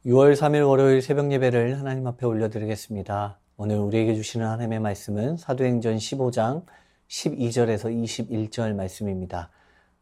6월 3일 월요일 새벽 예배를 하나님 앞에 올려드리겠습니다. 오늘 우리에게 주시는 하나님의 말씀은 사도행전 15장 12절에서 21절 말씀입니다.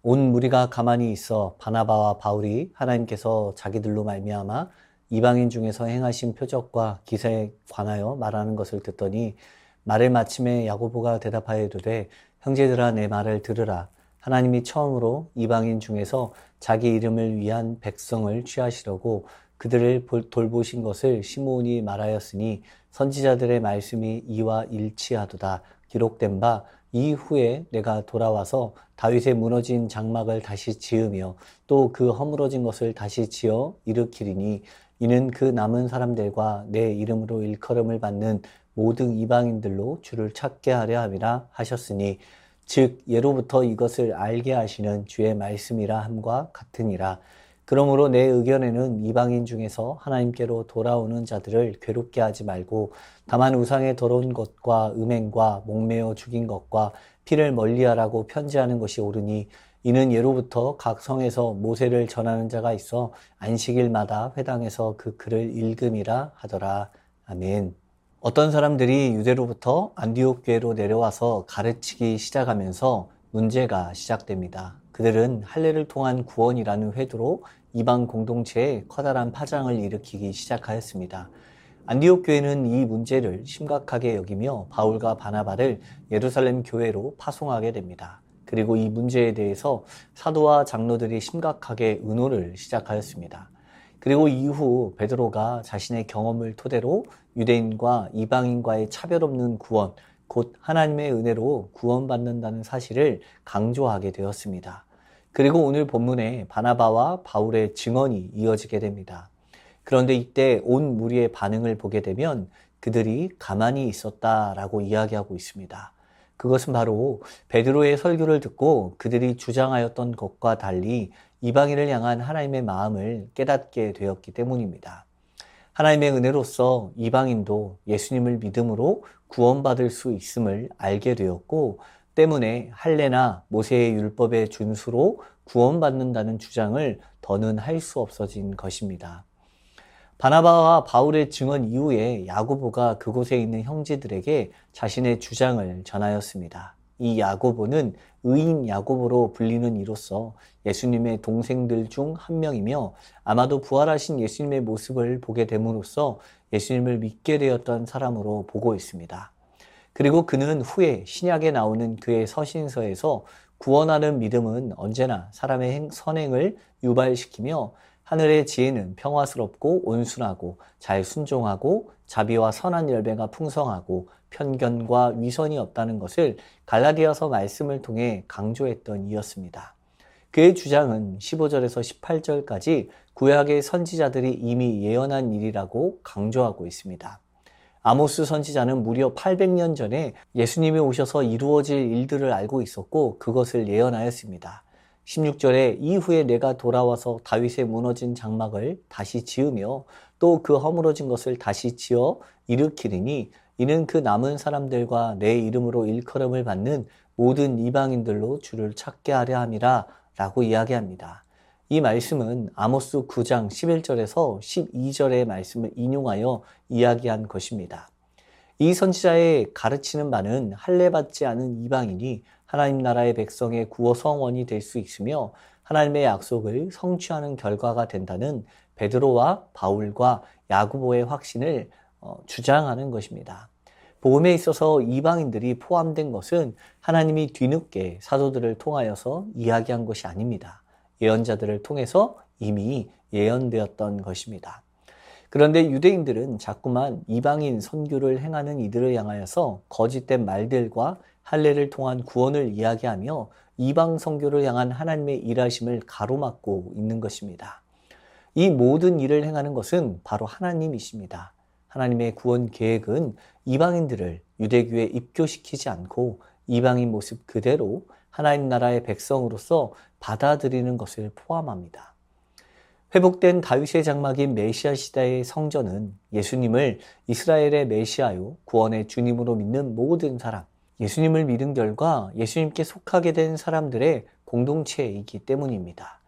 온 무리가 가만히 있어 바나바와 바울이 하나님께서 자기들로 말미암아 이방인 중에서 행하신 표적과 기사에 관하여 말하는 것을 듣더니 말을 마침에 야고보가 대답하여 이르되 형제들아 내 말을 들으라. 하나님이 처음으로 이방인 중에서 자기 이름을 위한 백성을 취하시려고 그들을 돌보신 것을 시므온이 말하였으니 선지자들의 말씀이 이와 일치하도다. 기록된 바 이후에 내가 돌아와서 다윗의 무너진 장막을 다시 지으며 또 그 허물어진 것을 다시 지어 일으키리니 이는 그 남은 사람들과 내 이름으로 일컬음을 받는 모든 이방인들로 주를 찾게 하려 함이라 하셨으니 즉 예로부터 이것을 알게 하시는 주의 말씀이라 함과 같으니라. 그러므로 내 의견에는 이방인 중에서 하나님께로 돌아오는 자들을 괴롭게 하지 말고 다만 우상의 더러운 것과 음행과 목매어 죽인 것과 피를 멀리하라고 편지하는 것이 옳으니 이는 예로부터 각 성에서 모세를 전하는 자가 있어 안식일마다 회당에서 그 글을 읽음이라 하더라. 아멘. 어떤 사람들이 유대로부터 안디옥 교회로 내려와서 가르치기 시작하면서 문제가 시작됩니다. 그들은 할례를 통한 구원이라는 회도로 이방 공동체에 커다란 파장을 일으키기 시작하였습니다. 안디옥 교회는 이 문제를 심각하게 여기며 바울과 바나바를 예루살렘 교회로 파송하게 됩니다. 그리고 이 문제에 대해서 사도와 장로들이 심각하게 의논을 시작하였습니다. 그리고 이후 베드로가 자신의 경험을 토대로 유대인과 이방인과의 차별 없는 구원, 곧 하나님의 은혜로 구원받는다는 사실을 강조하게 되었습니다. 그리고 오늘 본문에 바나바와 바울의 증언이 이어지게 됩니다. 그런데 이때 온 무리의 반응을 보게 되면 그들이 가만히 있었다라고 이야기하고 있습니다. 그것은 바로 베드로의 설교를 듣고 그들이 주장하였던 것과 달리 이방인을 향한 하나님의 마음을 깨닫게 되었기 때문입니다. 하나님의 은혜로서 이방인도 예수님을 믿음으로 구원받을 수 있음을 알게 되었고 때문에 할례나 모세의 율법의 준수로 구원받는다는 주장을 더는 할 수 없어진 것입니다. 바나바와 바울의 증언 이후에 야고보가 그곳에 있는 형제들에게 자신의 주장을 전하였습니다. 이 야고보는 의인 야고보로 불리는 이로써 예수님의 동생들 중 한 명이며 아마도 부활하신 예수님의 모습을 보게 됨으로써 예수님을 믿게 되었던 사람으로 보고 있습니다. 그리고 그는 후에 신약에 나오는 그의 서신서에서 구원하는 믿음은 언제나 사람의 선행을 유발시키며 하늘의 지혜는 평화스럽고 온순하고 잘 순종하고 자비와 선한 열매가 풍성하고 편견과 위선이 없다는 것을 갈라디아서 말씀을 통해 강조했던 이였습니다. 그의 주장은 15절에서 18절까지 구약의 선지자들이 이미 예언한 일이라고 강조하고 있습니다. 아모스 선지자는 무려 800년 전에 예수님이 오셔서 이루어질 일들을 알고 있었고 그것을 예언하였습니다. 16절에 이후에 내가 돌아와서 다윗의 무너진 장막을 다시 지으며 또 그 허물어진 것을 다시 지어 일으키리니 이는 그 남은 사람들과 내 이름으로 일컬음을 받는 모든 이방인들로 주를 찾게 하려 함이라 라고 이야기합니다. 이 말씀은 아모스 9장 11절에서 12절의 말씀을 인용하여 이야기한 것입니다. 이 선지자의 가르치는 바는 할례받지 않은 이방인이 하나님 나라의 백성의 구원 성원이 될 수 있으며 하나님의 약속을 성취하는 결과가 된다는 베드로와 바울과 야고보의 확신을 주장하는 것입니다. 복음에 있어서 이방인들이 포함된 것은 하나님이 뒤늦게 사도들을 통하여서 이야기한 것이 아닙니다. 예언자들을 통해서 이미 예언되었던 것입니다. 그런데 유대인들은 자꾸만 이방인 선교를 행하는 이들을 향하여서 거짓된 말들과 할례를 통한 구원을 이야기하며 이방 선교를 향한 하나님의 일하심을 가로막고 있는 것입니다. 이 모든 일을 행하는 것은 바로 하나님이십니다. 하나님의 구원 계획은 이방인들을 유대교에 입교시키지 않고 이방인 모습 그대로 하나님 나라의 백성으로서 받아들이는 것을 포함합니다. 회복된 다윗의 장막인 메시아 시대의 성전은 예수님을 이스라엘의 메시아요 구원의 주님으로 믿는 모든 사람, 예수님을 믿은 결과 예수님께 속하게 된 사람들의 공동체이기 때문입니다.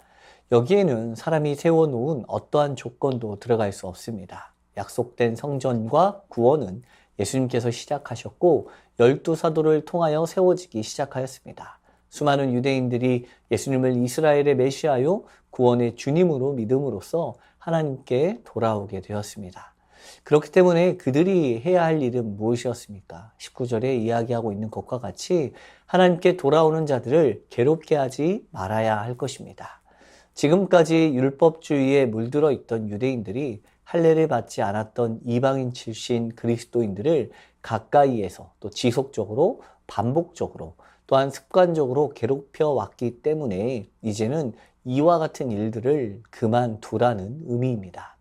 여기에는 사람이 세워놓은 어떠한 조건도 들어갈 수 없습니다. 약속된 성전과 구원은 예수님께서 시작하셨고 12사도를 통하여 세워지기 시작하였습니다. 수많은 유대인들이 예수님을 이스라엘의 메시아요 구원의 주님으로 믿음으로써 하나님께 돌아오게 되었습니다. 그렇기 때문에 그들이 해야 할 일은 무엇이었습니까? 19절에 이야기하고 있는 것과 같이 하나님께 돌아오는 자들을 괴롭게 하지 말아야 할 것입니다. 지금까지 율법주의에 물들어 있던 유대인들이 할례를 받지 않았던 이방인 출신 그리스도인들을 가까이에서 또 지속적으로 반복적으로 또한 습관적으로 괴롭혀 왔기 때문에 이제는 이와 같은 일들을 그만두라는 의미입니다.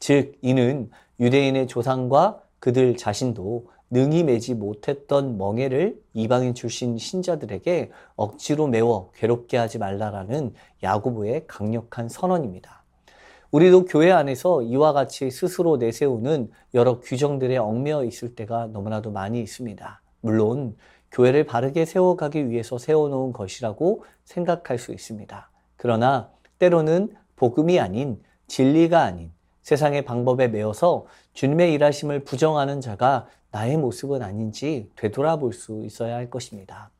즉 이는 유대인의 조상과 그들 자신도 능히 매지 못했던 멍에를 이방인 출신 신자들에게 억지로 메워 괴롭게 하지 말라라는 야고보의 강력한 선언입니다. 우리도 교회 안에서 이와 같이 스스로 내세우는 여러 규정들에 얽매여 있을 때가 너무나도 많이 있습니다. 물론 교회를 바르게 세워가기 위해서 세워놓은 것이라고 생각할 수 있습니다. 그러나 때로는 복음이 아닌 진리가 아닌 세상의 방법에 매여서 주님의 일하심을 부정하는 자가 나의 모습은 아닌지 되돌아볼 수 있어야 할 것입니다.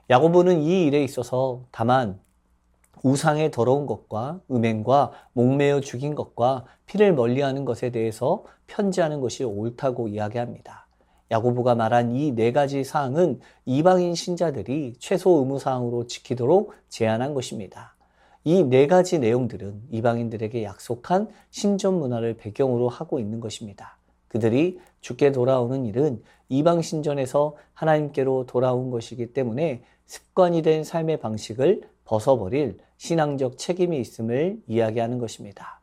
야고보는 이 일에 있어서 다만 우상의 더러운 것과 음행과 목매어 죽인 것과 피를 멀리하는 것에 대해서 편지하는 것이 옳다고 이야기합니다. 야고보가 말한 이 4가지 사항은 이방인 신자들이 최소 의무사항으로 지키도록 제안한 것입니다. 이 4가지 내용들은 이방인들에게 약속한 신전 문화를 배경으로 하고 있는 것입니다. 그들이 주께 돌아오는 일은 이방 신전에서 하나님께로 돌아온 것이기 때문에 습관이 된 삶의 방식을 벗어버릴 신앙적 책임이 있음을 이야기하는 것입니다.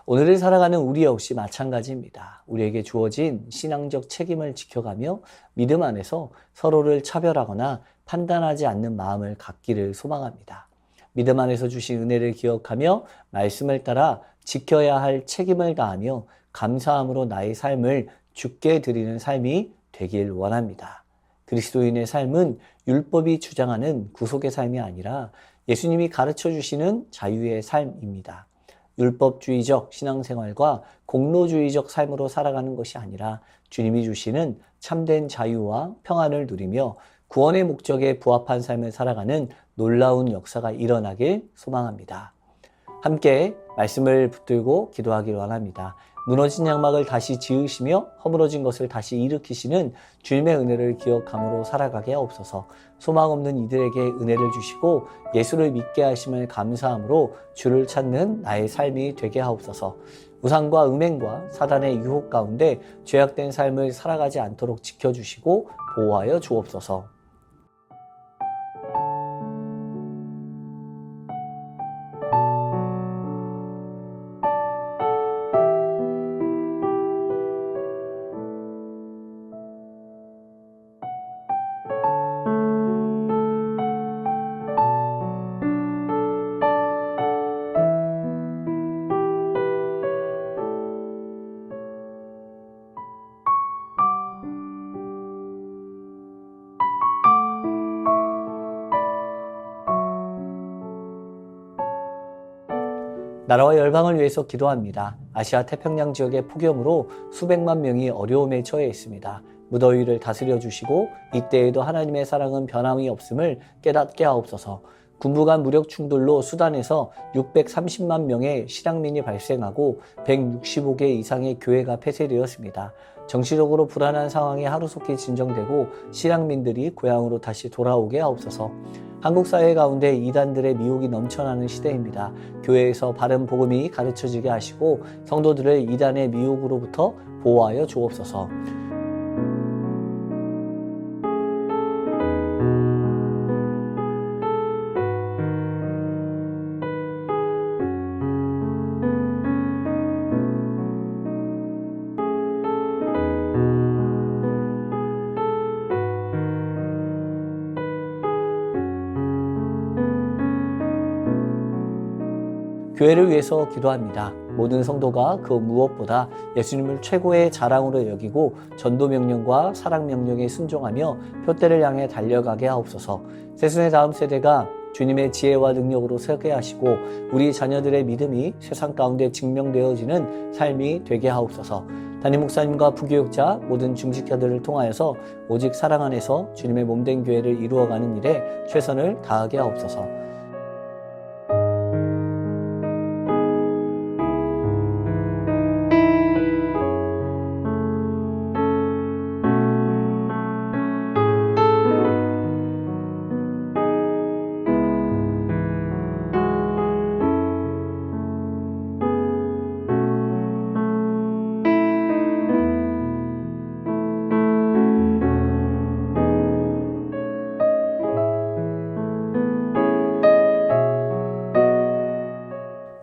오늘을 살아가는 우리 역시 마찬가지입니다. 우리에게 주어진 신앙적 책임을 지켜가며 믿음 안에서 서로를 차별하거나 판단하지 않는 마음을 갖기를 소망합니다. 믿음 안에서 주신 은혜를 기억하며 말씀을 따라 지켜야 할 책임을 다하며 감사함으로 나의 삶을 주께 드리는 삶이 되길 원합니다. 그리스도인의 삶은 율법이 주장하는 구속의 삶이 아니라 예수님이 가르쳐 주시는 자유의 삶입니다. 율법주의적 신앙생활과 공로주의적 삶으로 살아가는 것이 아니라 주님이 주시는 참된 자유와 평안을 누리며 구원의 목적에 부합한 삶을 살아가는 놀라운 역사가 일어나길 소망합니다. 함께 말씀을 붙들고 기도하길 원합니다. 무너진 양막을 다시 지으시며 허물어진 것을 다시 일으키시는 주님의 은혜를 기억함으로 살아가게 하옵소서. 소망 없는 이들에게 은혜를 주시고 예수를 믿게 하심을 감사함으로 주를 찾는 나의 삶이 되게 하옵소서. 우상과 음행과 사단의 유혹 가운데 죄악된 삶을 살아가지 않도록 지켜주시고 보호하여 주옵소서. 나라와 열방을 위해서 기도합니다. 아시아 태평양 지역의 폭염으로 수백만 명이 어려움에 처해 있습니다. 무더위를 다스려 주시고 이때에도 하나님의 사랑은 변함이 없음을 깨닫게 하옵소서. 군부 간 무력 충돌로 수단에서 630만 명의 실향민이 발생하고 165개 이상의 교회가 폐쇄되었습니다. 정치적으로 불안한 상황이 하루속히 진정되고 실향민들이 고향으로 다시 돌아오게 하옵소서. 한국 사회 가운데 이단들의 미혹이 넘쳐나는 시대입니다. 교회에서 바른 복음이 가르쳐지게 하시고 성도들을 이단의 미혹으로부터 보호하여 주옵소서. 교회를 위해서 기도합니다. 모든 성도가 그 무엇보다 예수님을 최고의 자랑으로 여기고 전도 명령과 사랑 명령에 순종하며 표대를 향해 달려가게 하옵소서. 세순의 다음 세대가 주님의 지혜와 능력으로 서게 하시고 우리 자녀들의 믿음이 세상 가운데 증명되어지는 삶이 되게 하옵소서. 담임 목사님과 부교육자 모든 중직자들을 통하여서 오직 사랑 안에서 주님의 몸된 교회를 이루어가는 일에 최선을 다하게 하옵소서.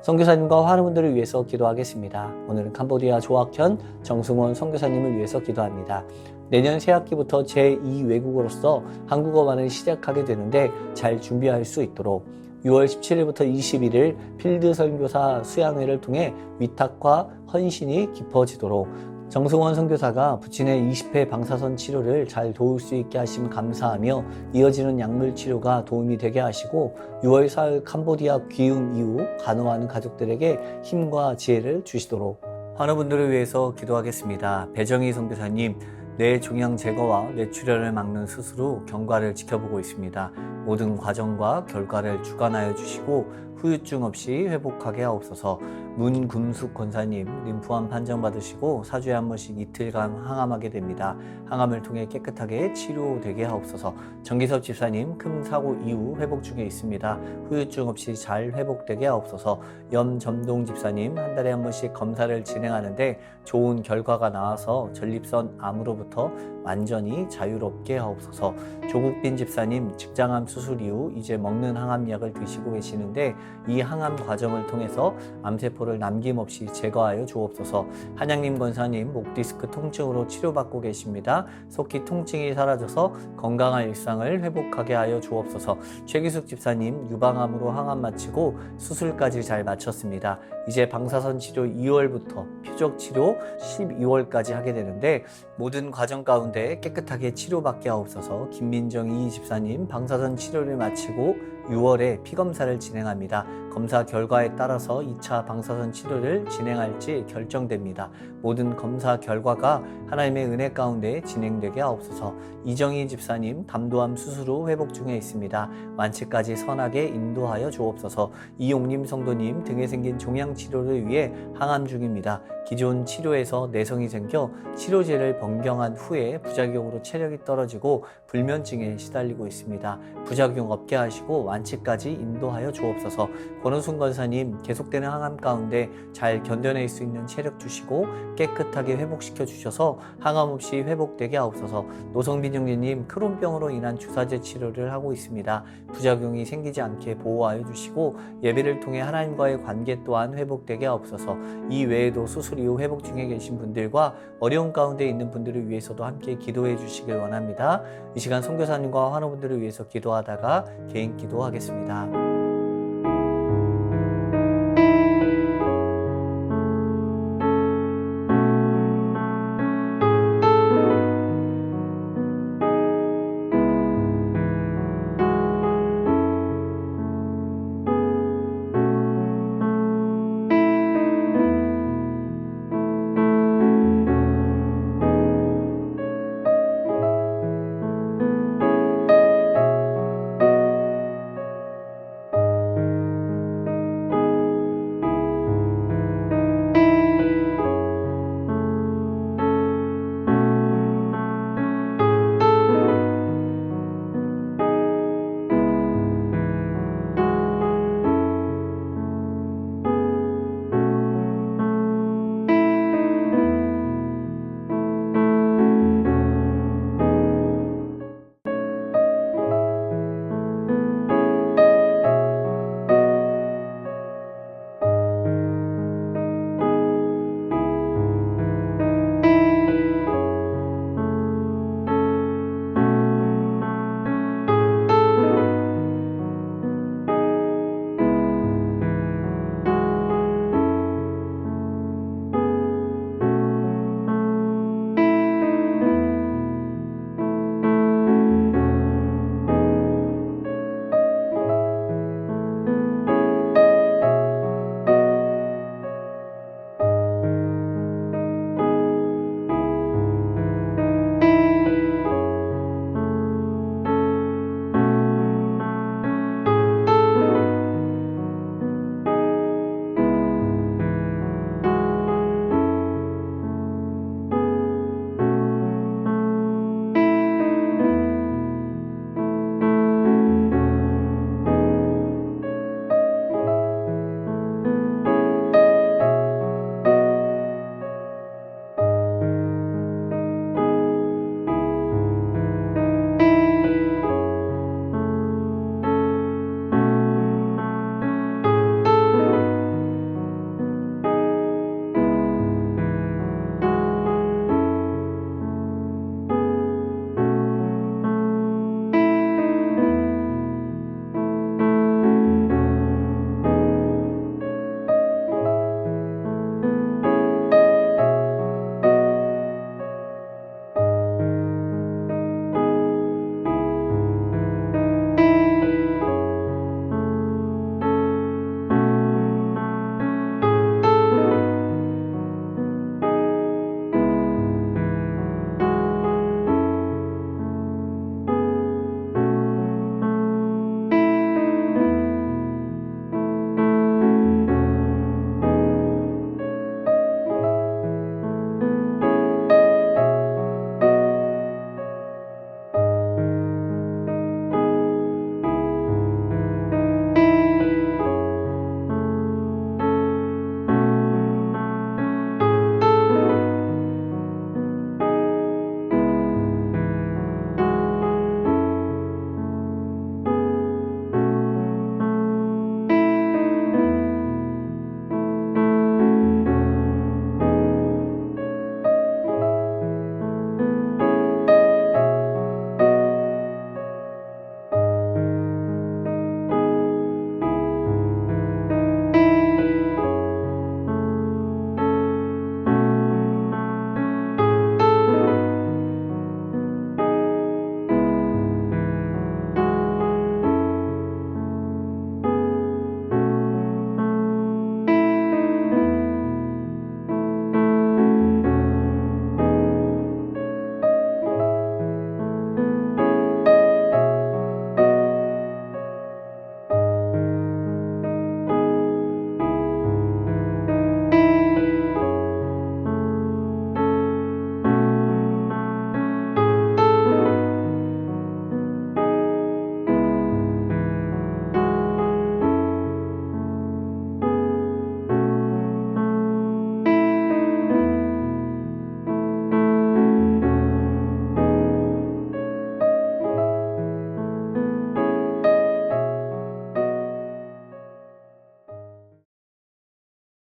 선교사님과 환우분들을 위해서 기도하겠습니다. 오늘은 캄보디아 조학현 정승원 선교사님을 위해서 기도합니다. 내년 새학기부터 제2외국어로서 한국어반을 시작하게 되는데 잘 준비할 수 있도록 6월 17일부터 21일 필드 선교사 수양회를 통해 위탁과 헌신이 깊어지도록 정승원 선교사가 부친의 20회 방사선 치료를 잘 도울 수 있게 하심 감사하며 이어지는 약물 치료가 도움이 되게 하시고 6월 4일 캄보디아 귀움 이후 간호하는 가족들에게 힘과 지혜를 주시도록 환우분들을 위해서 기도하겠습니다. 배정희 선교사님, 뇌 종양 제거와 뇌출혈을 막는 수술 후 경과를 지켜보고 있습니다. 모든 과정과 결과를 주관하여 주시고 후유증 없이 회복하게 하옵소서. 문금숙 권사님, 림프암 판정받으시고 4주에 한 번씩 이틀간 항암하게 됩니다. 항암을 통해 깨끗하게 치료되게 하옵소서. 정기섭 집사님, 큰 사고 이후 회복 중에 있습니다. 후유증 없이 잘 회복되게 하옵소서. 염점동 집사님, 한 달에 한 번씩 검사를 진행하는데 좋은 결과가 나와서 전립선 암으로부터 완전히 자유롭게 하옵소서. 조국빈 집사님, 직장암 수술 이후 이제 먹는 항암약을 드시고 계시는데 이 항암 과정을 통해서 암세포를 남김없이 제거하여 주옵소서. 한양림 권사님, 목 디스크 통증으로 치료받고 계십니다. 속히 통증이 사라져서 건강한 일상을 회복하게 하여 주옵소서. 최기숙 집사님, 유방암으로 항암 마치고 수술까지 잘 마쳤습니다. 이제 방사선 치료 2월부터 표적 치료 12월까지 하게 되는데 모든 과정 가운데 깨끗하게 치료받게 하옵소서. 김민정 이 집사님, 방사선 치료를 마치고 6월에 피검사를 진행합니다. 검사 결과에 따라서 2차 방사선 치료를 진행할지 결정됩니다. 모든 검사 결과가 하나님의 은혜 가운데 진행되게 하옵소서. 이정희 집사님, 담도암 수술 후 회복 중에 있습니다. 완치까지 선하게 인도하여 주옵소서. 이용림 성도님, 등에 생긴 종양 치료를 위해 항암 중입니다. 기존 치료에서 내성이 생겨 치료제를 변경한 후에 부작용으로 체력이 떨어지고 불면증에 시달리고 있습니다. 부작용 없게 하시고 완치까지 인도하여 주옵소서. 권우순 권사님, 계속되는 항암 가운데 잘 견뎌낼 수 있는 체력 주시고 깨끗하게 회복시켜 주셔서 항암 없이 회복되게 하옵소서. 노성빈 형제님, 크론병으로 인한 주사제 치료를 하고 있습니다. 부작용이 생기지 않게 보호하여 주시고 예배를 통해 하나님과의 관계 또한 회복되게 하옵소서. 이 외에도 수술 이후 회복 중에 계신 분들과 어려운 가운데 있는 분들을 위해서도 함께 기도해 주시길 원합니다. 이 시간 선교사님과 환우분들을 위해서 기도하다가 개인 기도하겠습니다.